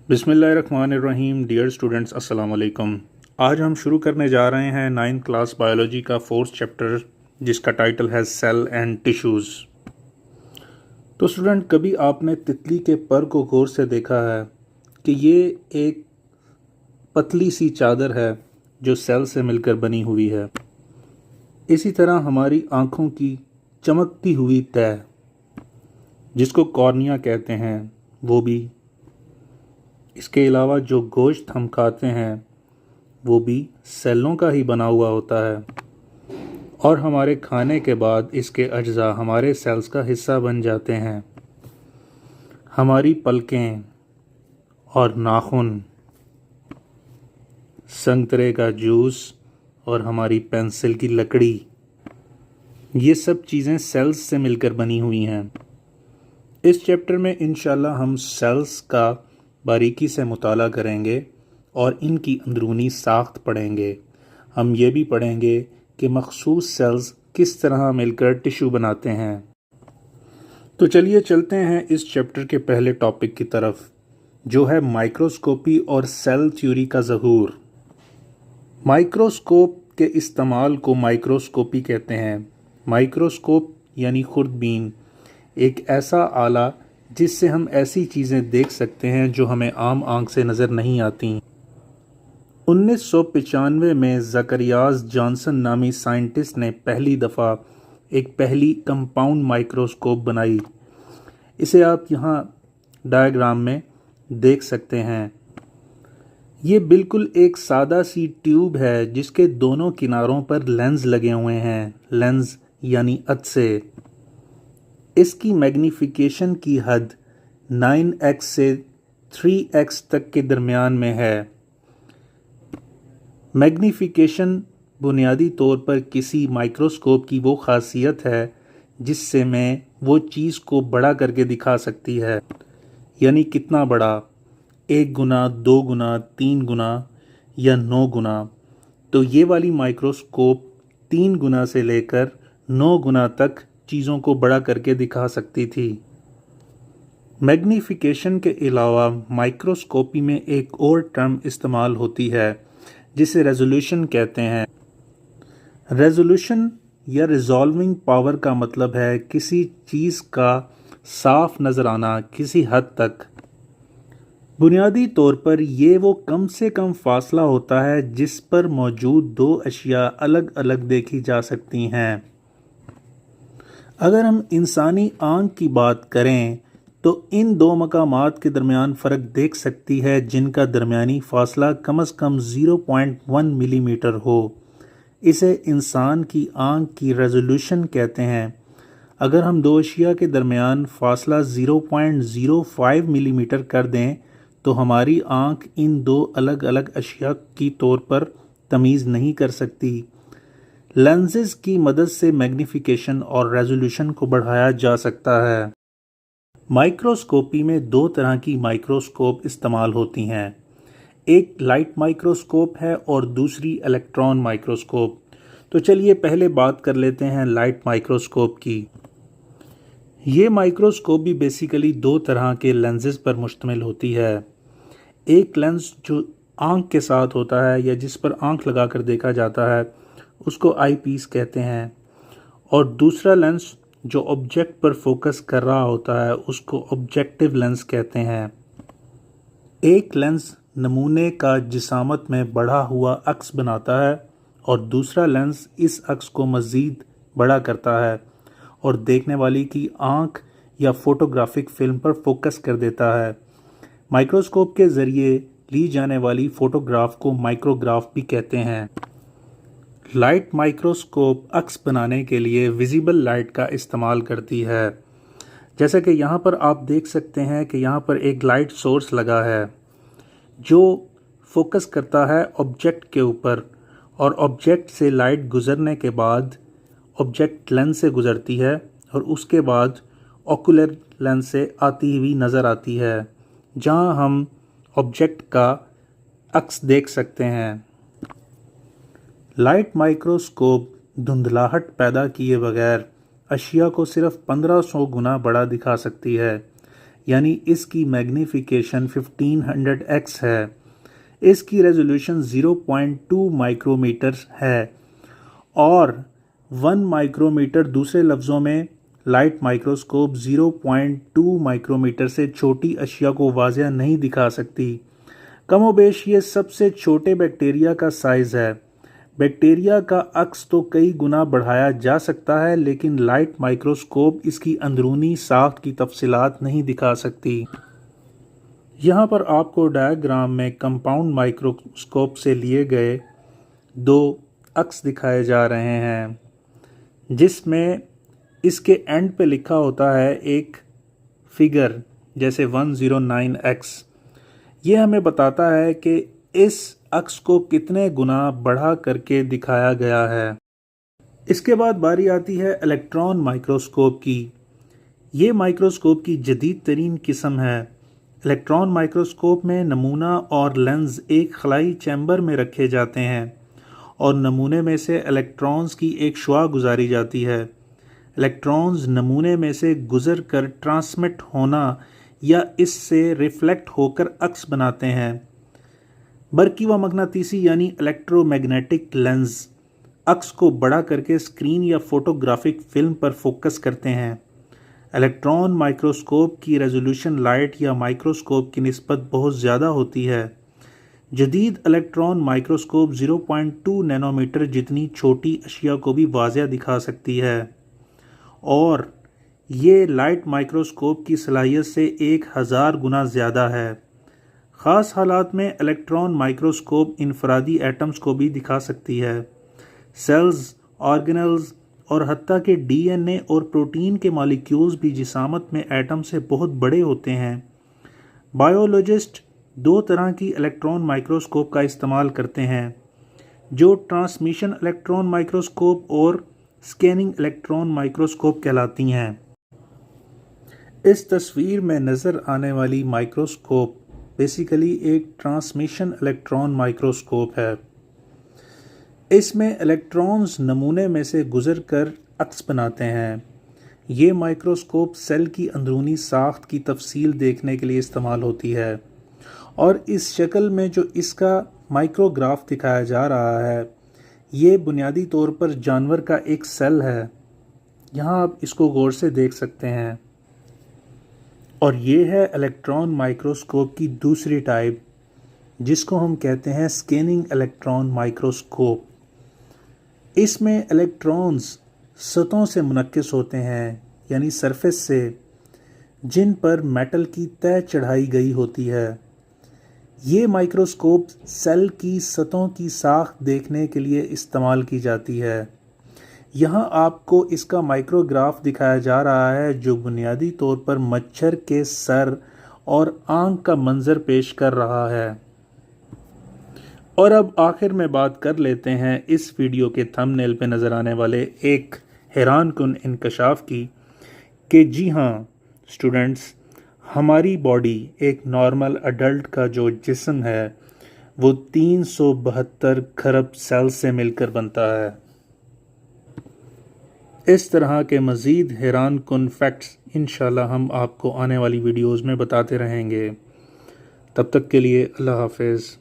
बिस्मिल्लाहिर्रहमानिर्रहीम। Dear students, अस्सलाम वालेकुम। आज हम शुरू करने जा रहे हैं 9th क्लास बायोलॉजी का 4th चैप्टर, जिसका टाइटल है सेल एंड टिश्यूज़। तो स्टूडेंट, कभी आपने तितली के पर को गौर से देखा है कि ये एक पतली सी चादर है जो सेल से मिलकर बनी हुई है। इसी तरह हमारी आँखों की चमकती हुई तह, जिसको कॉर्निया कहते हैं, वो भी। इसके अलावा जो गोश्त हम खाते हैं वो भी सेलों का ही बना हुआ होता है, और हमारे खाने के बाद इसके अज्जा हमारे सेल्स का हिस्सा बन जाते हैं। हमारी पलकें और नाखून, संतरे का जूस और हमारी पेंसिल की लकड़ी, ये सब चीज़ें सेल्स से मिलकर बनी हुई हैं। इस चैप्टर में इंशाल्लाह हम सेल्स का बारीकी से मुताला करेंगे और इनकी अंदरूनी साख्त पढ़ेंगे। हम ये भी पढ़ेंगे कि मखसूस सेल्स किस तरह मिलकर टिश्यू बनाते हैं। तो चलिए चलते हैं इस चैप्टर के पहले टॉपिक की तरफ, जो है माइक्रोस्कोपी और सेल थ्योरी का ज़हूर। माइक्रोस्कोप के इस्तेमाल को माइक्रोस्कोपी कहते हैं। माइक्रोस्कोप यानी खुर्दबीन एक ऐसा आला जिससे हम ऐसी चीज़ें देख सकते हैं जो हमें आम आंख से नज़र नहीं आती। 1995 में ज़करियास जॉनसन नामी साइंटिस्ट ने पहली दफ़ा एक पहली कंपाउंड माइक्रोस्कोप बनाई। इसे आप यहाँ डायग्राम में देख सकते हैं। ये बिल्कुल एक सादा सी ट्यूब है जिसके दोनों किनारों पर लेंस लगे हुए हैं। लेंस यानी अदसे। इसकी मैग्नीफिकेशन की हद 9x से 3x तक के दरमियान में है। मैग्नीफिकेशन बुनियादी तौर पर किसी माइक्रोस्कोप की वो खासियत है जिससे मैं वो चीज़ को बड़ा करके दिखा सकती है। यानी कितना बड़ा, 1 गुना, 2 गुना, 3 गुना या 9 गुना। तो ये वाली माइक्रोस्कोप 3 गुना से लेकर 9 गुना तक चीज़ों को बड़ा करके दिखा सकती थी। मैग्नीफिकेशन के अलावा माइक्रोस्कोपी में एक और टर्म इस्तेमाल होती है जिसे रेजोल्यूशन कहते हैं। रेजोल्यूशन या रिजॉल्विंग पावर का मतलब है किसी चीज़ का साफ नज़र आना किसी हद तक। बुनियादी तौर पर ये वो कम से कम फासला होता है जिस पर मौजूद दो अशिया अलग अलग देखी जा सकती हैं। अगर हम इंसानी आँख की बात करें तो इन दो मकामात के दरमियान फ़र्क देख सकती है जिनका दरमियानी फ़ासला कम से कम 0.1 मिलीमीटर हो। इसे इंसान की आँख की रेजोल्यूशन कहते हैं। अगर हम दो अशिया के दरमियान फ़ासला 0.05 मिलीमीटर कर दें तो हमारी आँख इन दो अलग अलग अशिया की तौर पर तमीज़ नहीं कर सकती। लेंसेज की मदद से मैग्नीफिकेशन और रेजोल्यूशन को बढ़ाया जा सकता है। माइक्रोस्कोपी में दो तरह की माइक्रोस्कोप इस्तेमाल होती हैं। एक लाइट माइक्रोस्कोप है और दूसरी इलेक्ट्रॉन माइक्रोस्कोप। तो चलिए पहले बात कर लेते हैं लाइट माइक्रोस्कोप की। ये माइक्रोस्कोप भी बेसिकली दो तरह के लेंसेज पर मुश्तमिल होती है। एक लेंस जो आँख के साथ होता है या जिस पर आँख लगाकर देखा जाता है उसको आई पीस कहते हैं, और दूसरा लेंस जो ऑब्जेक्ट पर फोकस कर रहा होता है उसको ऑब्जेक्टिव लेंस कहते हैं। एक लेंस नमूने का जिसामत में बढ़ा हुआ अक्स बनाता है और दूसरा लेंस इस अक्स को मज़ीद बड़ा करता है और देखने वाले की आँख या फोटोग्राफिक फिल्म पर फोकस कर देता है। माइक्रोस्कोप के ज़रिए ली जाने वाली फ़ोटोग्राफ को माइक्रोग्राफ भी कहते हैं। लाइट माइक्रोस्कोप अक्स बनाने के लिए विजिबल लाइट का इस्तेमाल करती है। जैसे कि यहाँ पर आप देख सकते हैं कि यहाँ पर एक लाइट सोर्स लगा है जो फोकस करता है ऑब्जेक्ट के ऊपर, और ऑब्जेक्ट से लाइट गुज़रने के बाद ऑब्जेक्ट लेंस से गुज़रती है और उसके बाद ऑकुलर लेंस से आती हुई नज़र आती है, जहाँ हम ऑब्जेक्ट का अक्स देख सकते हैं। लाइट माइक्रोस्कोप धुंधलाहट पैदा किए बगैर अशिया को सिर्फ 1500 गुना बड़ा दिखा सकती है। यानी इसकी मैग्नीफिकेशन 1500x है। इसकी रेजोल्यूशन 0.2 माइक्रोमीटर है और 1 माइक्रोमीटर, दूसरे लफ्ज़ों में लाइट माइक्रोस्कोप 0.2 माइक्रोमीटर से छोटी अशिया को वाज़िया नहीं दिखा सकती। कमोबेश ये सबसे छोटे बैक्टीरिया का साइज़ है। बैक्टीरिया का अक्स तो कई गुना बढ़ाया जा सकता है, लेकिन लाइट माइक्रोस्कोप इसकी अंदरूनी साख्त की तफसीलात नहीं दिखा सकती। यहाँ पर आपको डायग्राम में कंपाउंड माइक्रोस्कोप से लिए गए दो अक्स दिखाए जा रहे हैं, जिसमें इसके एंड पे लिखा होता है एक फिगर जैसे 109x। ये हमें बताता है कि इस अक्स को कितने गुना बढ़ा करके दिखाया गया है। इसके बाद बारी आती है इलेक्ट्रॉन माइक्रोस्कोप की। ये माइक्रोस्कोप की जदीद तरीन किस्म है। इलेक्ट्रॉन माइक्रोस्कोप में नमूना और लेंस एक खलाई चैम्बर में रखे जाते हैं और नमूने में से इलेक्ट्रॉन्स की एक शुआ गुजारी जाती है। इलेक्ट्रॉन्स नमूने में से गुजर कर ट्रांसमिट होना या इससे रिफ्लेक्ट होकर अक्स बनाते हैं। बरकी व मगनातीसी यानी इलेक्ट्रोमैग्नेटिक लेंस अक्स को बड़ा करके स्क्रीन या फोटोग्राफिक फिल्म पर फोकस करते हैं। इलेक्ट्रॉन माइक्रोस्कोप की रेजोल्यूशन लाइट या माइक्रोस्कोप की निस्बत बहुत ज़्यादा होती है। जदीद इलेक्ट्रॉन माइक्रोस्कोप 0.2 नैनोमीटर जितनी छोटी अशिया को भी वाज़िया दिखा सकती है और ये लाइट माइक्रोस्कोप की सलाहियत से 1000 गुना ज़्यादा है। ख़ास हालात में इलेक्ट्रॉन माइक्रोस्कोप इनफरादी एटम्स को भी दिखा सकती है। सेल्स, ऑर्गेनेल्स और हत्ता के डीएनए और प्रोटीन के मॉलिक्यूल्स भी जिसामत में एटम से बहुत बड़े होते हैं। बायोलॉजिस्ट दो तरह की इलेक्ट्रॉन माइक्रोस्कोप का इस्तेमाल करते हैं, जो ट्रांसमिशन इलेक्ट्रॉन माइक्रोस्कोप और स्कैनिंग इलेक्ट्रॉन माइक्रोस्कोप कहलाती हैं। इस तस्वीर में नज़र आने वाली माइक्रोस्कोप बेसिकली एक ट्रांसमिशन इलेक्ट्रॉन माइक्रोस्कोप है। इसमें इलेक्ट्रॉन्स नमूने में से गुजर कर अक्स बनाते हैं। ये माइक्रोस्कोप सेल की अंदरूनी साख्त की तफसील देखने के लिए इस्तेमाल होती है और इस शक्ल में जो इसका माइक्रोग्राफ दिखाया जा रहा है, ये बुनियादी तौर पर जानवर का एक सेल है। यहाँ आप इसको गौर से देख सकते हैं। और ये है इलेक्ट्रॉन माइक्रोस्कोप की दूसरी टाइप, जिसको हम कहते हैं स्कैनिंग इलेक्ट्रॉन माइक्रोस्कोप। इसमें इलेक्ट्रॉन्स सतहों से मुनक्किस होते हैं, यानी सरफेस से, जिन पर मेटल की तह चढ़ाई गई होती है। ये माइक्रोस्कोप सेल की सतहों की साख्त देखने के लिए इस्तेमाल की जाती है। यहाँ आपको इसका माइक्रोग्राफ दिखाया जा रहा है, जो बुनियादी तौर पर मच्छर के सर और आंख का मंजर पेश कर रहा है। और अब आखिर में बात कर लेते हैं इस वीडियो के थंबनेल पे नज़र आने वाले एक हैरानकुन इंकशाफ की, कि जी हाँ स्टूडेंट्स, हमारी बॉडी एक नॉर्मल अडल्ट का जो जिस्म है वो 372 खरब सेल से मिलकर बनता है। इस तरह के मज़ीद हैरानकुन फैक्ट्स इंशाल्लाह हम आपको आने वाली वीडियोज़ में बताते रहेंगे। तब तक के लिए अल्लाह हाफ़िज़।